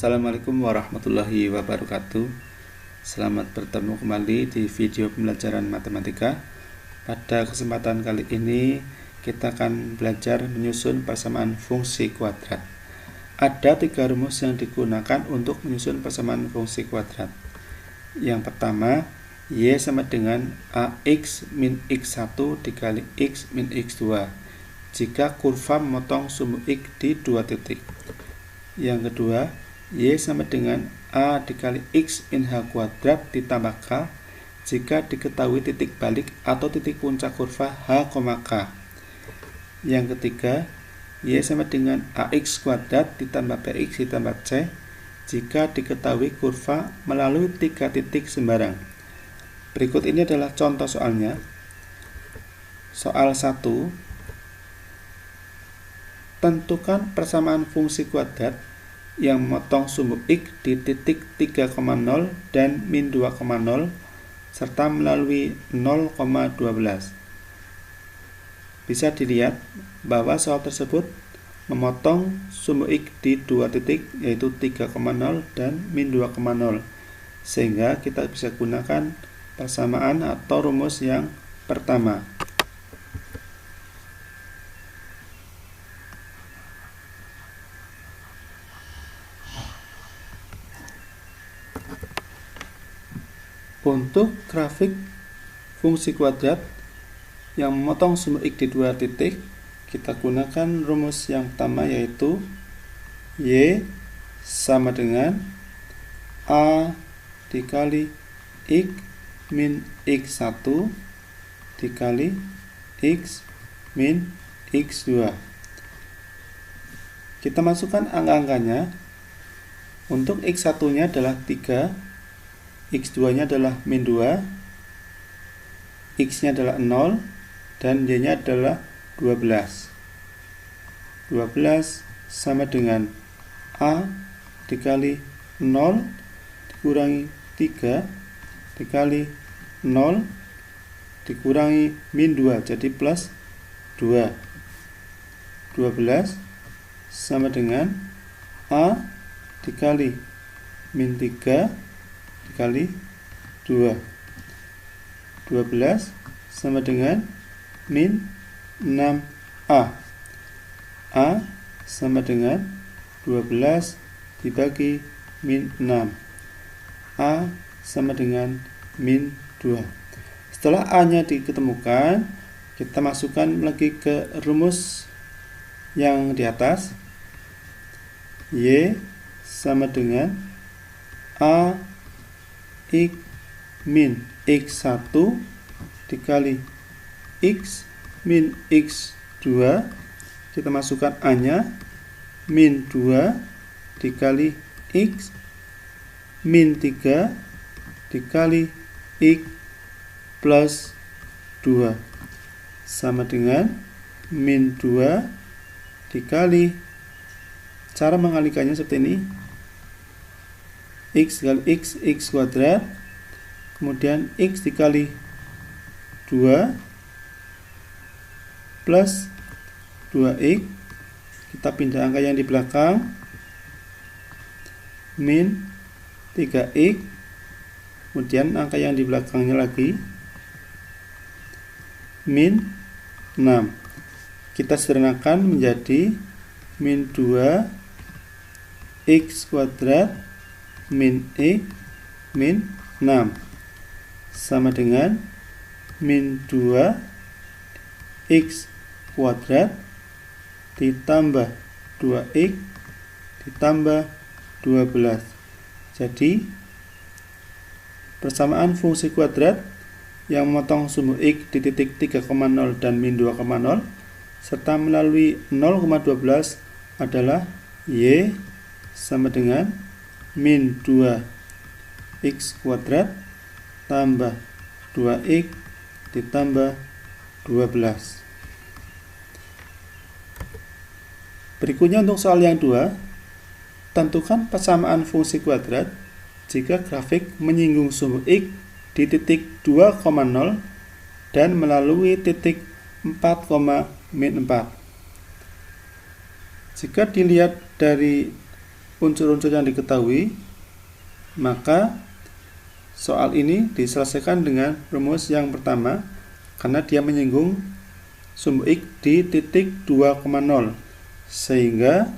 Assalamualaikum warahmatullahi wabarakatuh. Selamat bertemu kembali di video pembelajaran matematika. Pada kesempatan kali ini kita akan belajar menyusun persamaan fungsi kuadrat. Ada 3 rumus yang digunakan untuk menyusun persamaan fungsi kuadrat. Yang pertama, Y sama dengan AX min X1 dikali X min X2 jika kurva memotong sumbu X di 2 titik. Yang kedua, Y sama dengan A dikali X min H kuadrat ditambah K jika diketahui titik balik atau titik puncak kurva H, K. Yang ketiga, Y sama dengan AX kuadrat ditambah BX ditambah C jika diketahui kurva melalui 3 titik sembarang. Berikut ini adalah contoh soalnya. Soal 1. Tentukan persamaan fungsi kuadrat yang memotong sumbu X di titik 3,0 dan min 2,0 serta melalui 0,12. Bisa dilihat bahwa soal tersebut memotong sumbu X di 2 titik yaitu 3,0 dan min 2,0, sehingga kita bisa gunakan persamaan atau rumus yang pertama. Untuk grafik fungsi kuadrat yang memotong sumbu X di 2 titik, kita gunakan rumus yang pertama yaitu Y sama dengan A dikali X min X1 dikali X min X2. Kita masukkan angka-angkanya. Untuk X1 nya adalah 3, X2 nya adalah min 2, X nya adalah 0, dan Y nya adalah 12. 12 sama dengan A dikali 0 dikurangi 3 dikali 0 dikurangi min 2, jadi plus 2. 12 sama dengan A dikali min 3 dikali 2. 12 sama dengan min 6A. A sama dengan 12 dibagi min 6. A sama dengan min 2. Setelah A nya diketemukan, kita masukkan lagi ke rumus yang di atas. Y sama dengan A X min X1 dikali X min X2. Kita masukkan A nya min 2 dikali X min 3 dikali X plus 2 sama dengan min 2 dikali, cara mengalikannya seperti ini, X dikali X kuadrat, kemudian X dikali 2 plus 2X, kita pindah angka yang di belakang, min 3X, kemudian angka yang di belakangnya lagi, min 6. Kita sederhanakan menjadi min 2X kuadrat min X min 6 sama dengan min 2X kuadrat ditambah 2X ditambah 12. Jadi persamaan fungsi kuadrat yang memotong sumbu X di titik 3,0 dan min 2,0 serta melalui 0,12 adalah Y sama dengan min 2X kuadrat tambah 2X ditambah 12. Berikutnya untuk soal yang 2, tentukan persamaan fungsi kuadrat jika grafik menyinggung sumbu X di titik 2,0 dan melalui titik 4, min 4. Jika dilihat dari unsur-unsur yang diketahui, maka soal ini diselesaikan dengan rumus yang pertama karena dia menyinggung sumbu X di titik 2,0 sehingga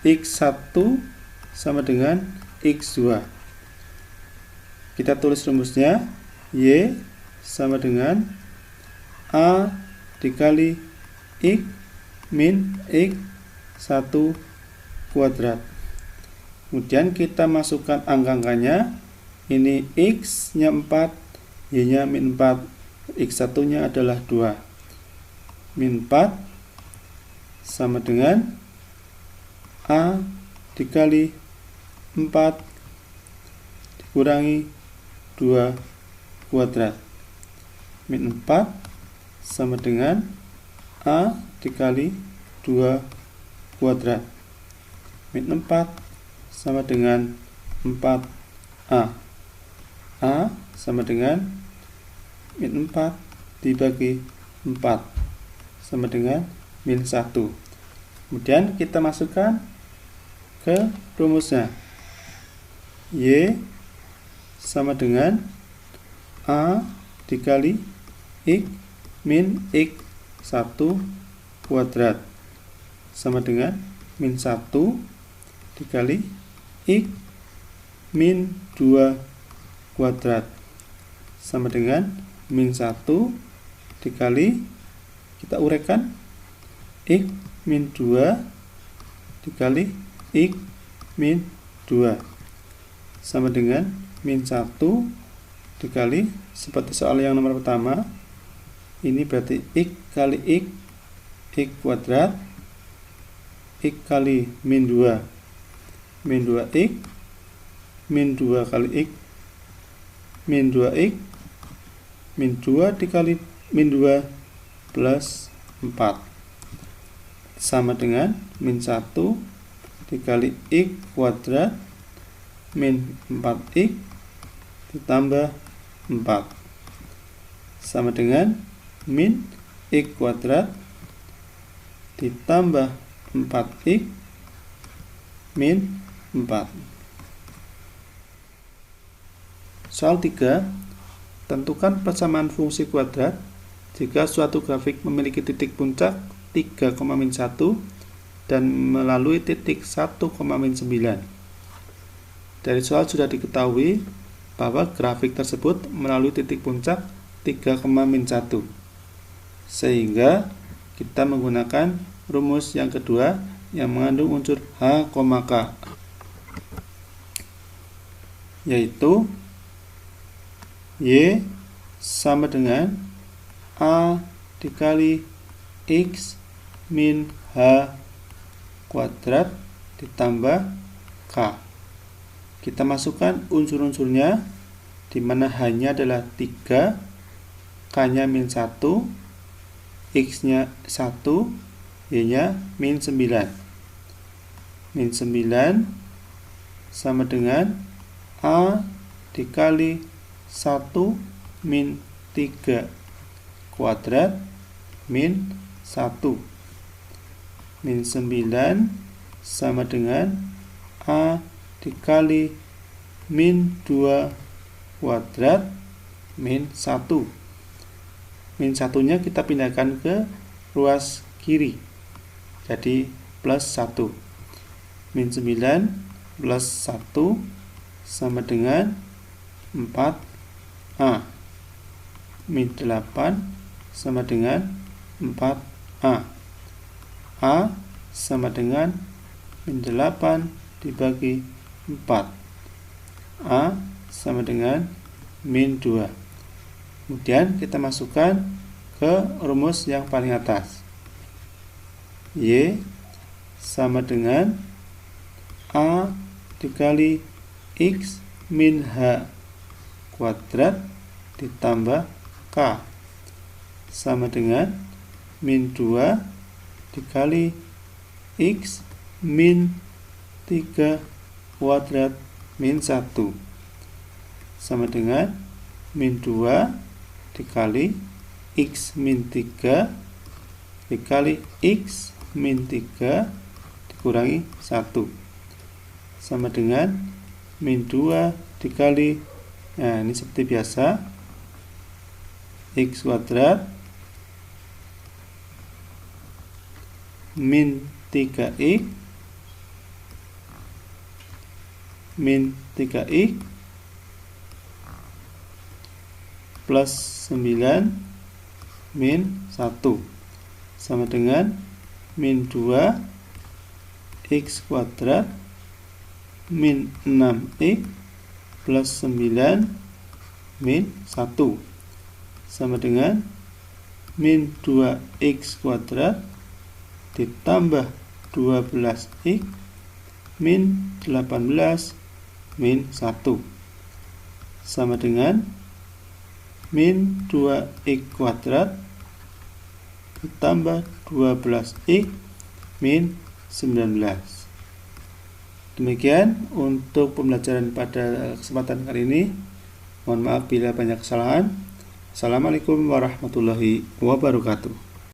X1 sama dengan X2. Kita tulis rumusnya, Y sama dengan A dikali X min X1 kuadrat. Kemudian kita masukkan angka-angkanya. Ini X nya 4, Y nya min 4, X1 nya adalah 2. Min 4 sama dengan A dikali 4 dikurangi 2 kuadrat. Min 4 sama dengan A dikali 2 kuadrat. Min 4 sama dengan 4A. A sama dengan min 4 dibagi 4 sama dengan min 1. Kemudian kita masukkan ke rumusnya. Y sama dengan A dikali X min X1 kuadrat sama dengan min 1 dikali X min 2 kuadrat sama dengan min 1 dikali, kita uraikan, X min 2 dikali X min 2 sama dengan min 1 dikali, seperti soal yang nomor pertama, ini berarti X kali X kuadrat, X kali min 2 X, min 2 kali X min 2X, min 2 dikali min 2 plus 4 sama dengan min 1 dikali X kuadrat min 4X ditambah 4 sama dengan min X kuadrat ditambah 4X min 4. Soal 3, tentukan persamaan fungsi kuadrat jika suatu grafik memiliki titik puncak 3,-1 dan melalui titik 1,-9. Dari soal sudah diketahui bahwa grafik tersebut melalui titik puncak 3,-1, sehingga kita menggunakan rumus yang kedua yang mengandung unsur H, K, yaitu Y sama dengan A dikali X min H kuadrat ditambah K. Kita masukkan unsur-unsurnya, di mana H-nya adalah 3, K-nya min 1, X-nya 1, Y-nya min 9. Min 9 sama dengan A dikali 1 min 3 kuadrat min 1. Min 9 sama dengan A dikali min 2 kuadrat min 1. Min 1 nya kita pindahkan ke ruas kiri, jadi plus 1. Min 9 plus 1 sama dengan 4A. Min 8 sama dengan 4A. A sama dengan min 8 dibagi 4. A sama dengan min 2. Kemudian kita masukkan ke rumus yang paling atas. Y sama dengan A dikali X min H kuadrat ditambah K sama dengan min 2 dikali X min 3 kuadrat min 1 sama dengan min 2 dikali X min 3 dikali X min 3 dikurangi 1 sama dengan min 2 dikali, nah ini seperti biasa, x kuadrat min 3x min 3x plus 9 min 1 sama dengan min 2 x kuadrat min 6x plus 9 min 1 sama dengan min 2x kuadrat ditambah 12x min 18 min 1 sama dengan min 2x kuadrat ditambah 12x min 19. Demikian untuk pembelajaran pada kesempatan kali ini. Mohon maaf bila banyak kesalahan. Assalamualaikum warahmatullahi wabarakatuh.